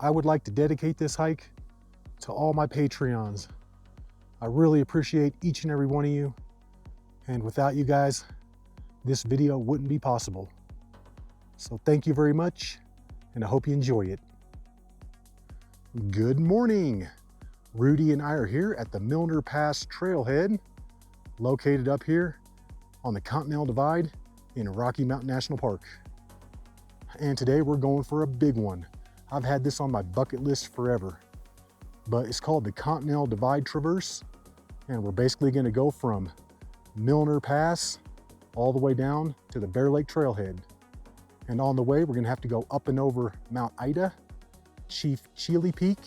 I would like to dedicate this hike to all my Patreons. I really appreciate each and every one of you. And without you guys, this video wouldn't be possible. So thank you very much, and I hope you enjoy it. Good morning. Rudi and I are here at the Milner Pass Trailhead, located up here on the Continental Divide in Rocky Mountain National Park. And today we're going for a big one. I've had this on my bucket list forever, but it's called the Continental Divide Traverse, and we're basically going to go from Milner Pass all the way down to the Bear Lake Trailhead. And on the way, we're going to have to go up and over Mount Ida, Chief Cheley Peak,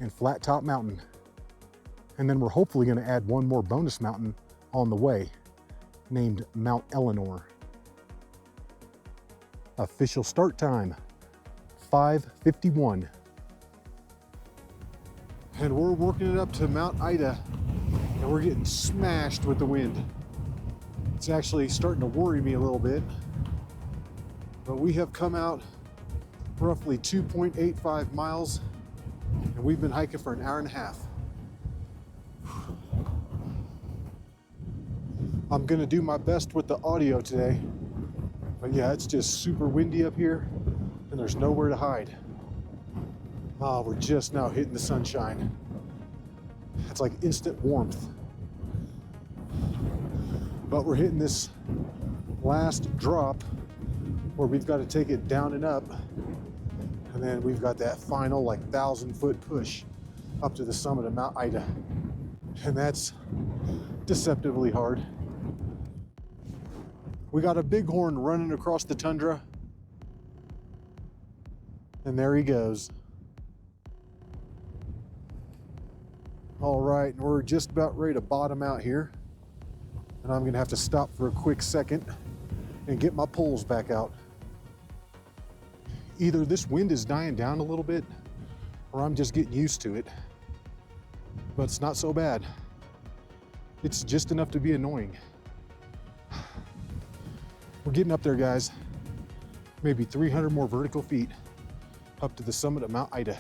and Flattop Mountain. And then we're hopefully going to add one more bonus mountain on the way, named Mount Eleanor. Official start time, 5:51. And we're working it up to Mount Ida, and we're getting smashed with the wind. It's actually starting to worry me a little bit. But we have come out roughly 2.85 miles, and we've been hiking for an hour and a half. I'm gonna do my best with the audio today, but yeah, it's just super windy up here, and there's nowhere to hide. Ah, we're just now hitting the sunshine. It's like instant warmth. But we're hitting this last drop where we've got to take it down and up, and then we've got that final like 1,000-foot push up to the summit of Mount Ida, and that's deceptively hard. We got a bighorn running across the tundra, and there he goes. All right, and we're just about ready to bottom out here, and I'm gonna have to stop for a quick second and get my poles back out. Either this wind is dying down a little bit, or I'm just getting used to it, but it's not so bad. It's just enough to be annoying. We're getting up there, guys. Maybe 300 more vertical feet up to the summit of Mount Ida.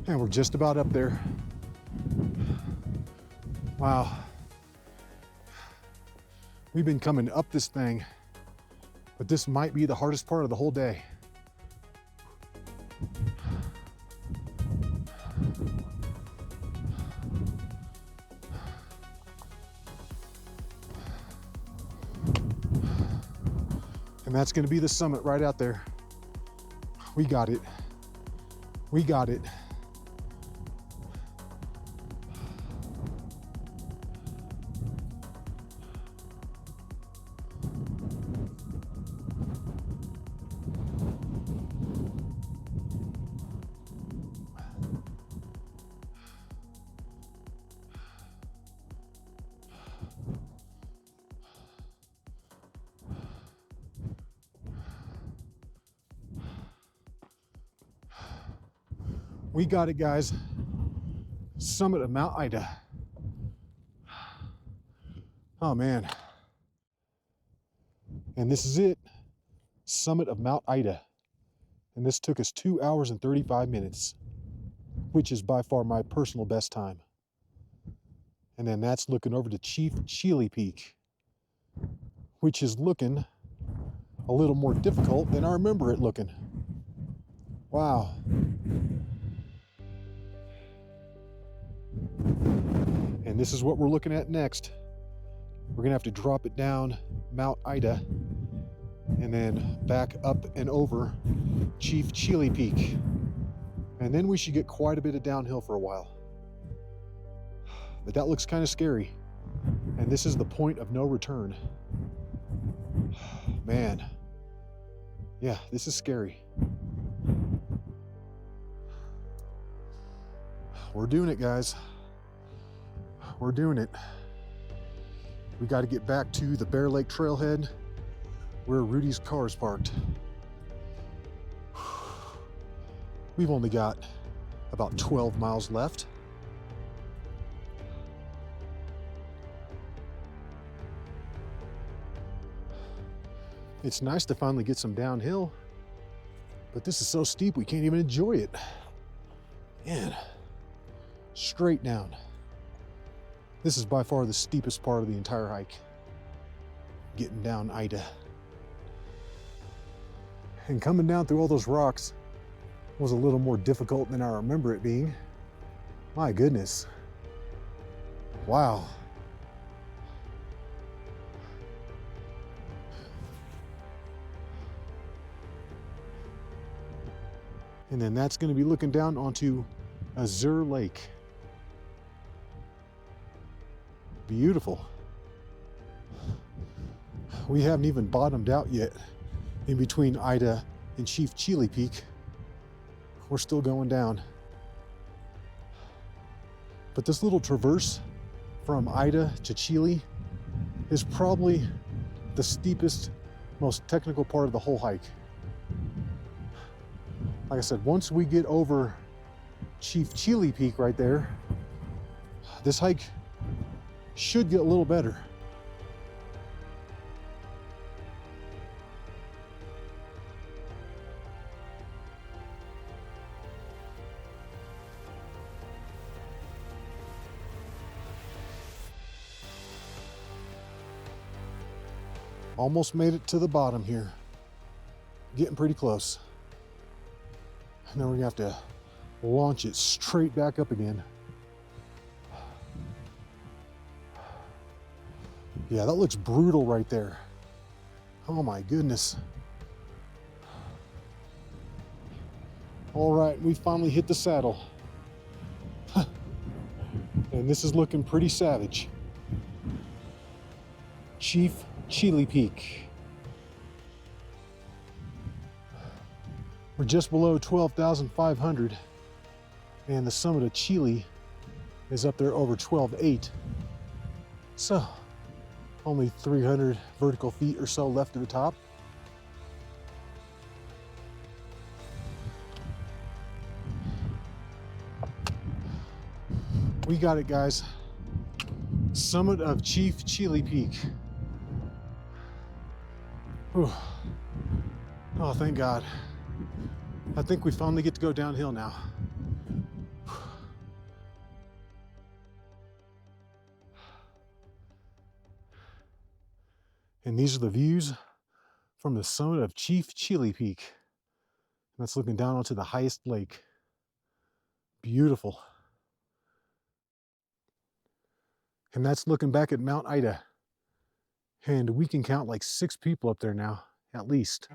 And we're just about up there. Wow. We've been coming up this thing, but this might be the hardest part of the whole day. And that's going to be the summit right out there. We got it. We got it. We got it, guys. Summit of Mount Ida. Oh man. And this is it. Summit of Mount Ida. And this took us 2 hours and 35 minutes, which is by far my personal best time. And then that's looking over to Chief Cheley Peak, which is looking a little more difficult than I remember it looking. Wow. And this is what we're looking at next. We're gonna have to drop it down Mount Ida and then back up and over Chief Cheley Peak. And then we should get quite a bit of downhill for a while. But that looks kind of scary. And this is the point of no return. Man. Yeah, this is scary. We're doing it, guys. We're doing it. We got to get back to the Bear Lake Trailhead where Rudi's car is parked. We've only got about 12 miles left. It's nice to finally get some downhill, But this is so steep we can't even enjoy it. Man, straight down. This is by far the steepest part of the entire hike. Getting down Ida. And coming down through all those rocks was a little more difficult than I remember it being. My goodness. Wow. And then that's going to be looking down onto Azure Lake. Beautiful. We haven't even bottomed out yet in between Ida and Chief Cheley Peak. We're still going down. But this little traverse from Ida to Cheley is probably the steepest, most technical part of the whole hike. Like I said, once we get over Chief Cheley Peak right there, this hike should get a little better. Almost made it to the bottom here. Getting pretty close. And then we're gonna have to launch it straight back up again. Yeah, that looks brutal right there. Oh my goodness. All right, we finally hit the saddle. And this is looking pretty savage. Chief Cheley Peak. We're just below 12,500, and the summit of Cheley is up there over 12,800. So, only 300 vertical feet or so left to the top. We got it, guys. Summit of Chief Cheley Peak. Whew. Oh, thank God. I think we finally get to go downhill now. And these are the views from the summit of Chief Cheley Peak. That's looking down onto the highest lake. Beautiful. And that's looking back at Mount Ida. And we can count like 6 people up there now, at least.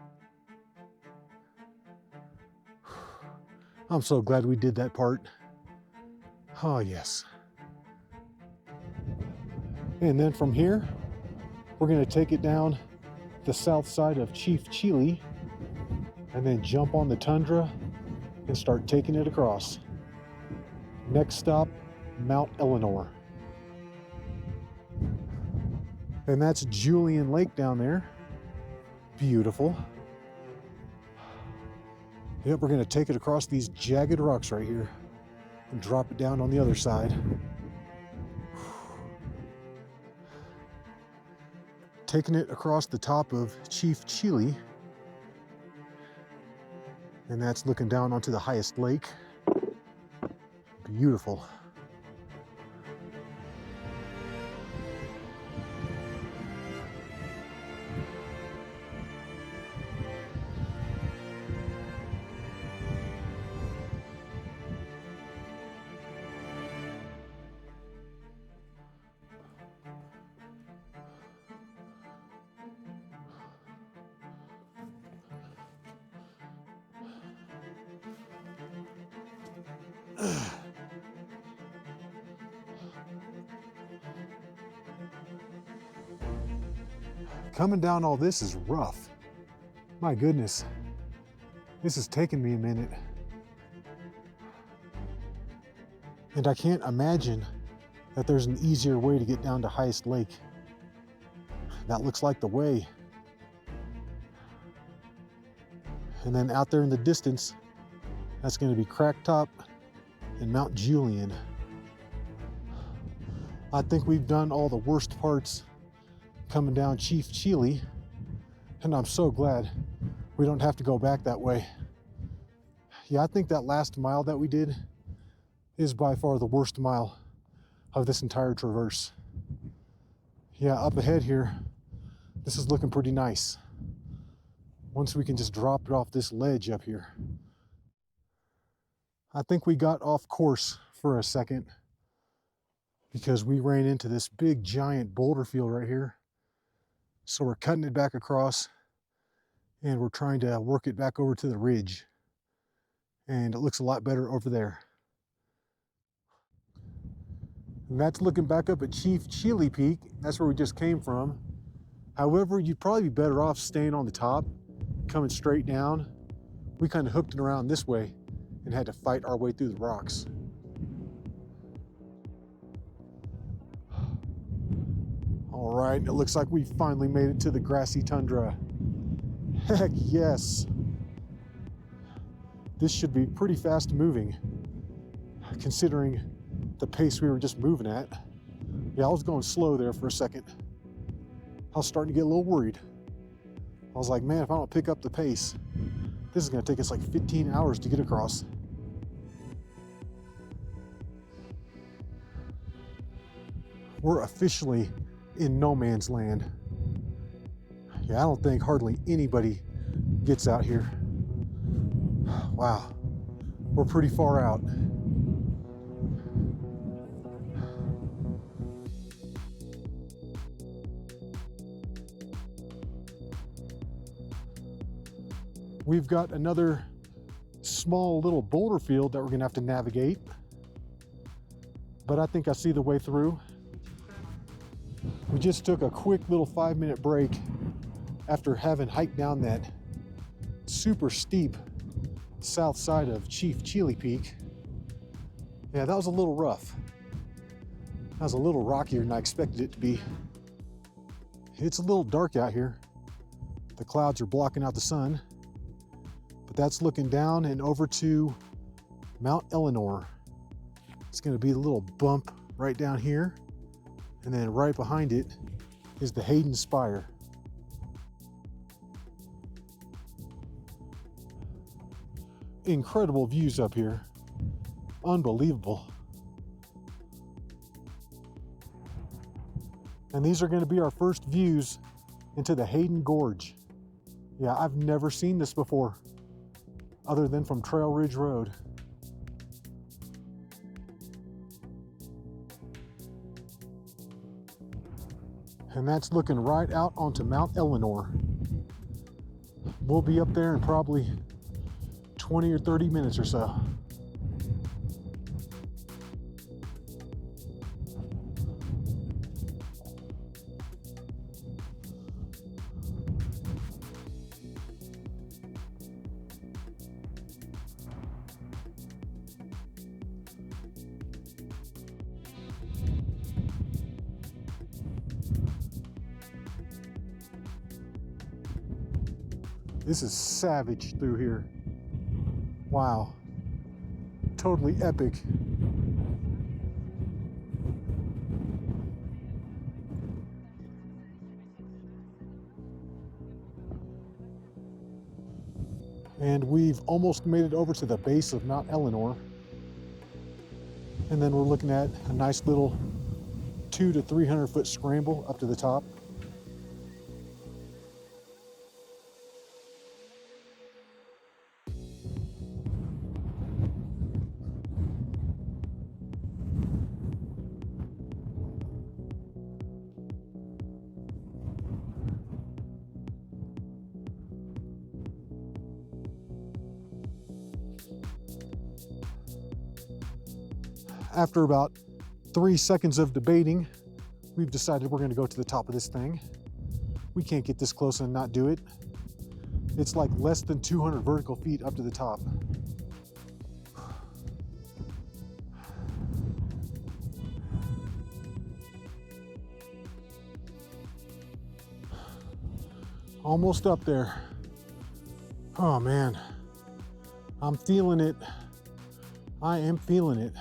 I'm so glad we did that part. Oh, yes. And then from here, we're going to take it down the south side of Chief Cheley and then jump on the tundra and start taking it across. Next stop, Mount Eleanor. And that's Julian Lake down there. Beautiful. Yep, we're going to take it across these jagged rocks right here and drop it down on the other side. Taking it across the top of Chief Cheley. And that's looking down onto the highest lake. Beautiful. Coming down all this is rough. My goodness, this has taken me a minute. And I can't imagine that there's an easier way to get down to Highest Lake. That looks like the way. And then out there in the distance, that's going to be Crack Top and Mount Julian. I think we've done all the worst parts coming down Chief Cheley, and I'm so glad we don't have to go back that way. Yeah, I think that last mile that we did is by far the worst mile of this entire traverse. Yeah, up ahead here, this is looking pretty nice. Once we can just drop it off this ledge up here. I think we got off course for a second because we ran into this big giant boulder field right here. So we're cutting it back across and we're trying to work it back over to the ridge. And it looks a lot better over there. And that's looking back up at Chief Cheley Peak. That's where we just came from. However, you'd probably be better off staying on the top, coming straight down. We kind of hooked it around this way and had to fight our way through the rocks. All right, it looks like we finally made it to the grassy tundra. Heck yes. This should be pretty fast moving, considering the pace we were just moving at. Yeah, I was going slow there for a second. I was starting to get a little worried. I was like, man, if I don't pick up the pace, this is gonna take us like 15 hours to get across. We're officially in no man's land. Yeah, I don't think hardly anybody gets out here. Wow, we're pretty far out. We've got another small little boulder field that we're gonna have to navigate, but I think I see the way through. We just took a quick little 5-minute break after having hiked down that super steep south side of Chief Cheley Peak. Yeah, that was a little rough. That was a little rockier than I expected it to be. It's a little dark out here. The clouds are blocking out the sun, but that's looking down and over to Mount Eleanor. It's gonna be a little bump right down here, and then right behind it is the Hayden Spire. Incredible views up here. Unbelievable. And these are going to be our first views into the Hayden Gorge. Yeah, I've never seen this before, other than from Trail Ridge Road. And that's looking right out onto Mount Eleanor. We'll be up there in probably 20 or 30 minutes or so. This is savage through here. Wow. Totally epic. And we've almost made it over to the base of Mount Eleanor. And then we're looking at a nice little 200 to 300 foot scramble up to the top. After about 3 seconds of debating, we've decided we're going to go to the top of this thing. We can't get this close and not do it. It's like less than 200 vertical feet up to the top. Almost up there. Oh man, I'm feeling it. I am feeling it.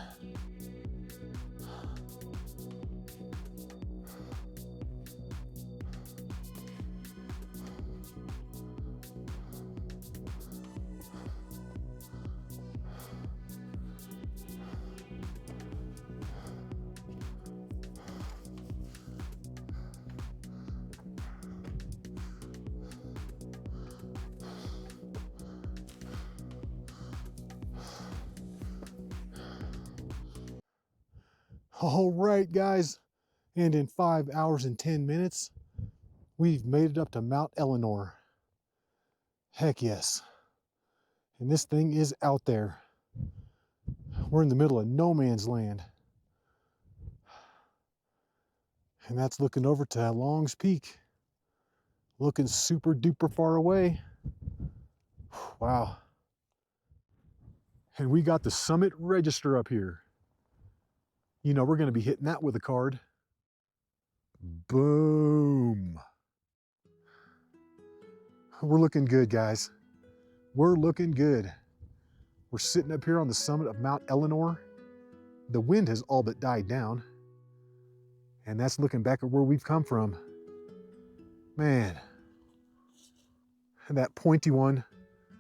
All right, guys, and in 5 hours and 10 minutes, we've made it up to Mount Eleanor. Heck yes. And this thing is out there. We're in the middle of no man's land. And that's looking over to Long's Peak. Looking super duper far away. Wow. And we got the summit register up here. You know, we're going to be hitting that with a card. Boom. We're looking good, guys. We're looking good. We're sitting up here on the summit of Mount Eleanor. The wind has all but died down. And that's looking back at where we've come from. Man. And that pointy one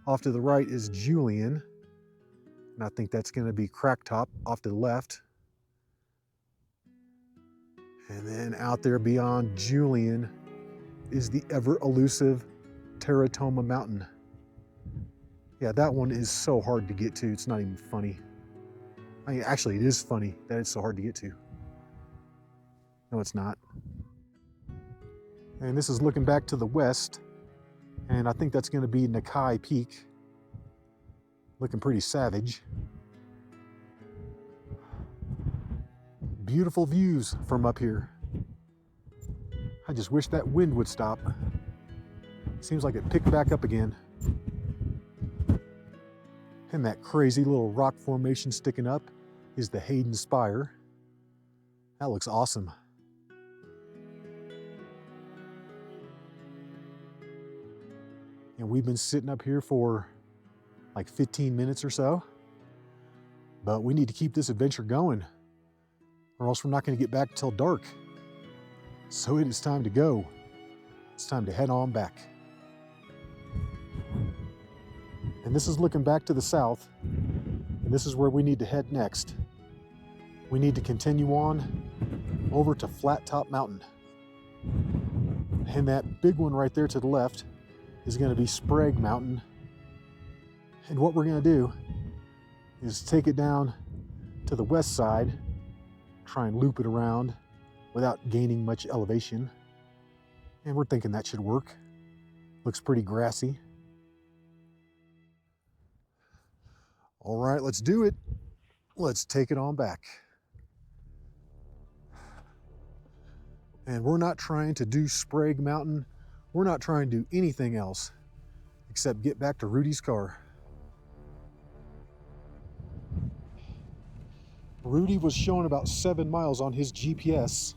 off to the right is Julian. And I think that's going to be Cracktop off to the left. And then out there beyond Julian is the ever elusive Teratoma Mountain. Yeah, that one is so hard to get to. It's not even funny. I mean, actually, it is funny that it's so hard to get to. No, it's not. And this is looking back to the west. And I think that's going to be Nakai Peak. Looking pretty savage. Beautiful views from up here. I just wish that wind would stop. Seems like it picked back up again. And that crazy little rock formation sticking up is the Hayden Spire. That looks awesome. And we've been sitting up here for like 15 minutes or so. But we need to keep this adventure going, or else we're not going to get back till dark. So it is time to go. It's time to head on back. And this is looking back to the south, and this is where we need to head next. We need to continue on over to Flattop Mountain. And that big one right there to the left is going to be Sprague Mountain. And what we're going to do is take it down to the west side, try and loop it around without gaining much elevation. And we're thinking that should work. Looks pretty grassy. All right, let's do it. Let's take it on back. And we're not trying to do Sprague Mountain. We're not trying to do anything else except get back to Rudi's car. Rudi was showing about 7 miles on his GPS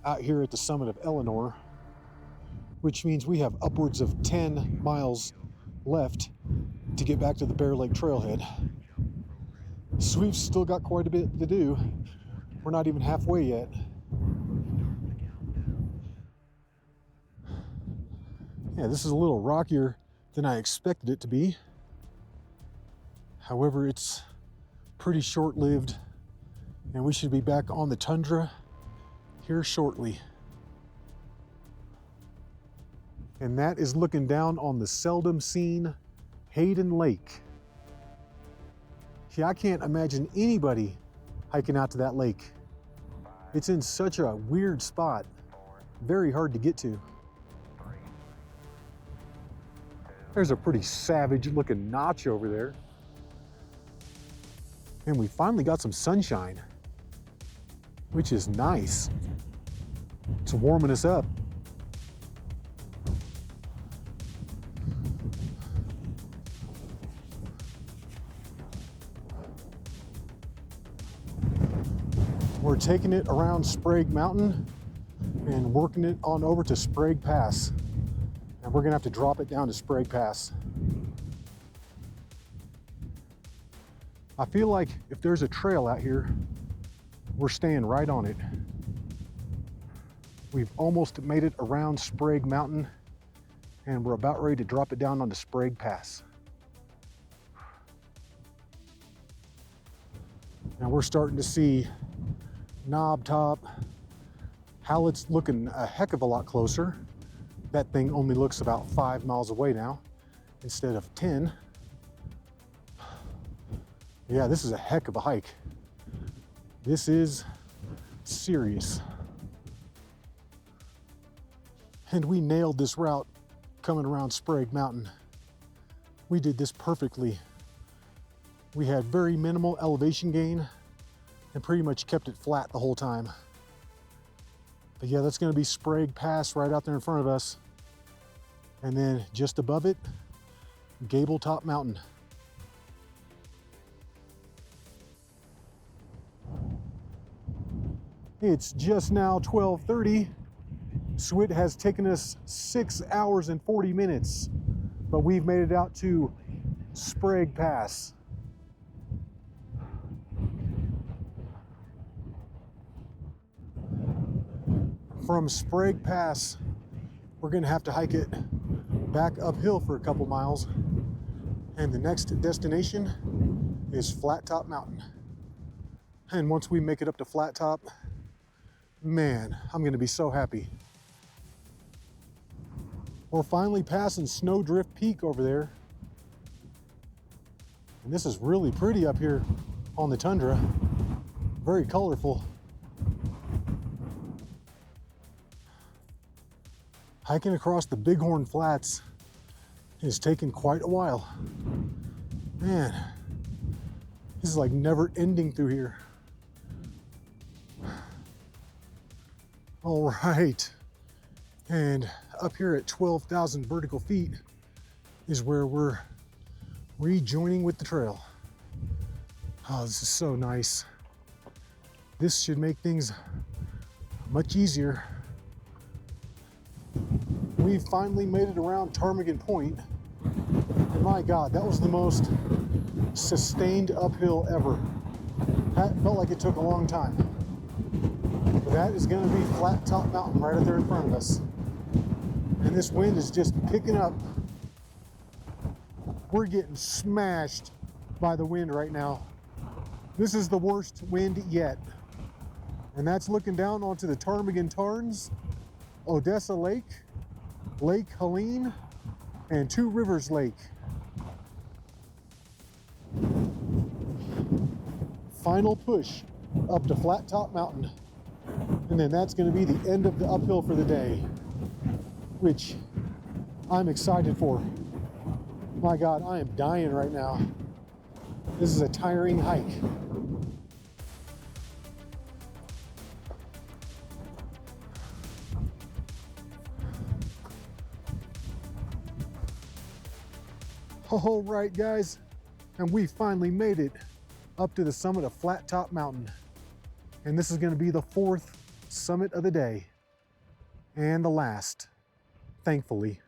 out here at the summit of Eleanor, which means we have upwards of 10 miles left to get back to the Bear Lake Trailhead. So we've still got quite a bit to do. We're not even halfway yet. Yeah, this is a little rockier than I expected it to be. However, it's pretty short-lived, and we should be back on the tundra here shortly. And that is looking down on the seldom seen Hayden Lake. Yeah, I can't imagine anybody hiking out to that lake. It's in such a weird spot, very hard to get to. There's a pretty savage looking notch over there. And we finally got some sunshine, which is nice. It's warming us up. We're taking it around Sprague Mountain and working it on over to Sprague Pass. And we're gonna have to drop it down to Sprague Pass. I feel like if there's a trail out here, we're staying right on it. We've almost made it around Sprague Mountain, and we're about ready to drop it down onto Sprague Pass. Now we're starting to see Knob Top. Hallett's looking a heck of a lot closer. That thing only looks about 5 miles away now instead of 10. Yeah, this is a heck of a hike. This is serious. And we nailed this route coming around Sprague Mountain. We did this perfectly. We had very minimal elevation gain and pretty much kept it flat the whole time. But yeah, that's gonna be Sprague Pass right out there in front of us. And then just above it, Gabletop Mountain. It's just now 12:30. Swit has taken us 6 hours and 40 minutes, but we've made it out to Sprague Pass. From Sprague Pass, we're gonna have to hike it back uphill for a couple miles, and the next destination is Flattop Mountain. And once we make it up to Flattop, man, I'm gonna be so happy. We're finally passing Snowdrift Peak over there. And this is really pretty up here on the tundra. Very colorful. Hiking across the Bighorn Flats is taking quite a while. Man, this is like never ending through here. All right, and up here at 12,000 vertical feet is where we're rejoining with the trail. Oh, this is so nice. This should make things much easier. We finally made it around Ptarmigan Point, and my God, that was the most sustained uphill ever. That felt like it took a long time. But that is going to be Flattop Mountain right up there in front of us. And this wind is just picking up. We're getting smashed by the wind right now. This is the worst wind yet. And that's looking down onto the Ptarmigan Tarns, Odessa Lake, Lake Helene, and Two Rivers Lake. Final push up to Flattop Mountain. And then that's going to be the end of the uphill for the day, which I'm excited for. My God, I am dying right now. This is a tiring hike. All right, guys, and we finally made it up to the summit of Flattop Mountain. And this is going to be the 4th summit of the day and the last, thankfully,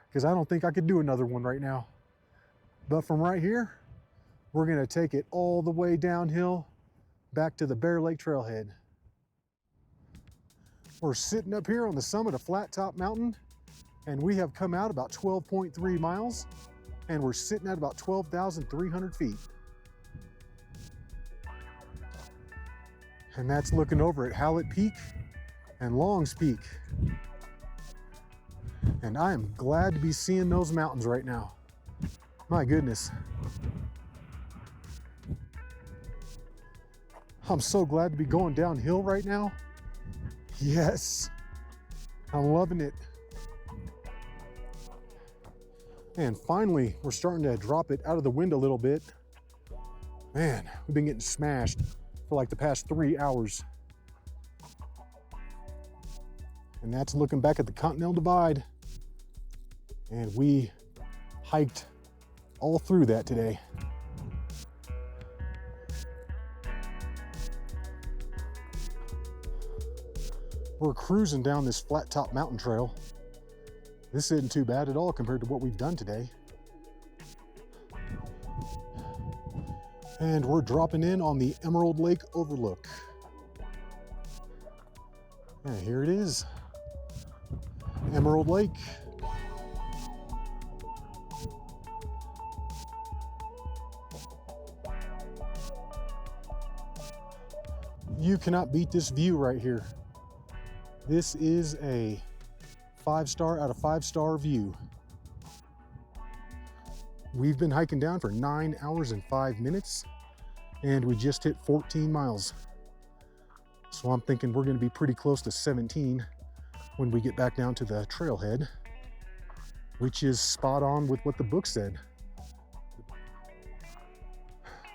because I don't think I could do another one right now. But from right here, we're going to take it all the way downhill back to the Bear Lake Trailhead. We're sitting up here on the summit of Flattop Mountain, and we have come out about 12.3 miles, and we're sitting at about 12,300 feet. And that's looking over at Hallett Peak and Longs Peak. And I am glad to be seeing those mountains right now. My goodness. I'm so glad to be going downhill right now. Yes, I'm loving it. And finally, we're starting to drop it out of the wind a little bit. Man, we've been getting smashed for like the past 3 hours. And that's looking back at the Continental Divide. And we hiked all through that today. We're cruising down this Flattop Mountain Trail. This isn't too bad at all compared to what we've done today. And we're dropping in on the Emerald Lake Overlook. And here it is, Emerald Lake. You cannot beat this view right here. This is a 5-star out of 5-star view. We've been hiking down for 9 hours and 5 minutes, and we just hit 14 miles. So I'm thinking we're gonna be pretty close to 17 when we get back down to the trailhead, which is spot on with what the book said.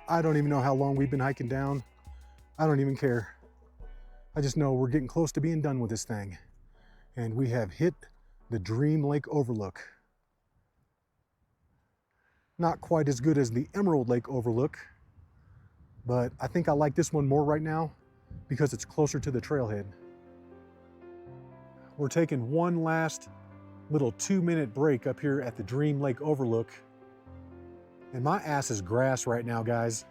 I don't even know how long we've been hiking down. I don't even care. I just know we're getting close to being done with this thing. And we have hit the Dream Lake Overlook. Not quite as good as the Emerald Lake Overlook, but I think I like this one more right now because it's closer to the trailhead. We're taking one last little 2-minute break up here at the Dream Lake Overlook. And my ass is grass right now, guys.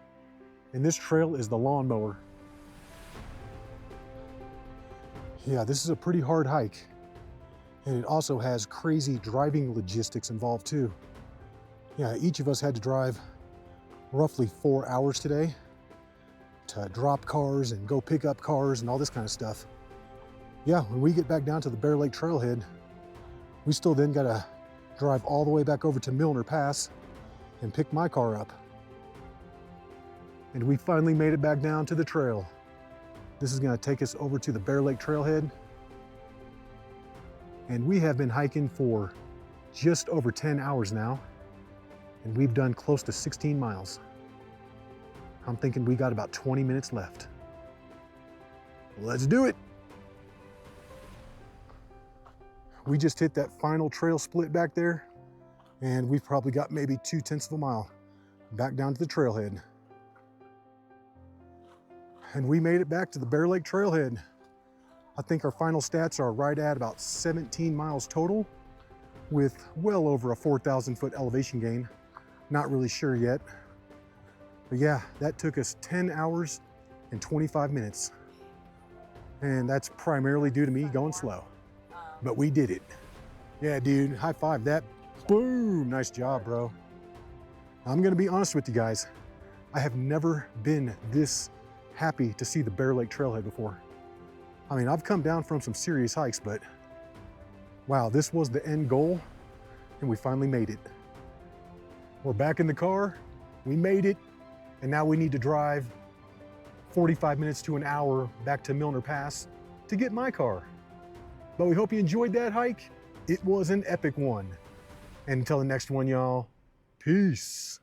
And this trail is the lawnmower. Yeah, this is a pretty hard hike. And it also has crazy driving logistics involved too. Yeah, each of us had to drive roughly 4 hours today to drop cars and go pick up cars and all this kind of stuff. Yeah, when we get back down to the Bear Lake Trailhead, we still then gotta drive all the way back over to Milner Pass and pick my car up. And we finally made it back down to the trail. This is gonna take us over to the Bear Lake Trailhead. And we have been hiking for just over 10 hours now. And we've done close to 16 miles. I'm thinking we got about 20 minutes left. Let's do it. We just hit that final trail split back there, and we've probably got maybe 2/10 of a mile back down to the trailhead. And we made it back to the Bear Lake Trailhead. I think our final stats are right at about 17 miles total with well over a 4,000 foot elevation gain. Not really sure yet. But yeah, that took us 10 hours and 25 minutes. And that's primarily due to me going slow. But we did it. Yeah, dude, high five that. Boom, nice job, bro. I'm gonna be honest with you guys. I have never been this happy to see the Bear Lake Trailhead before. I mean, I've come down from some serious hikes, but wow, this was the end goal and we finally made it. We're back in the car, we made it, and now we need to drive 45 minutes to an hour back to Milner Pass to get my car. But we hope you enjoyed that hike. It was an epic one. And until the next one, y'all, peace.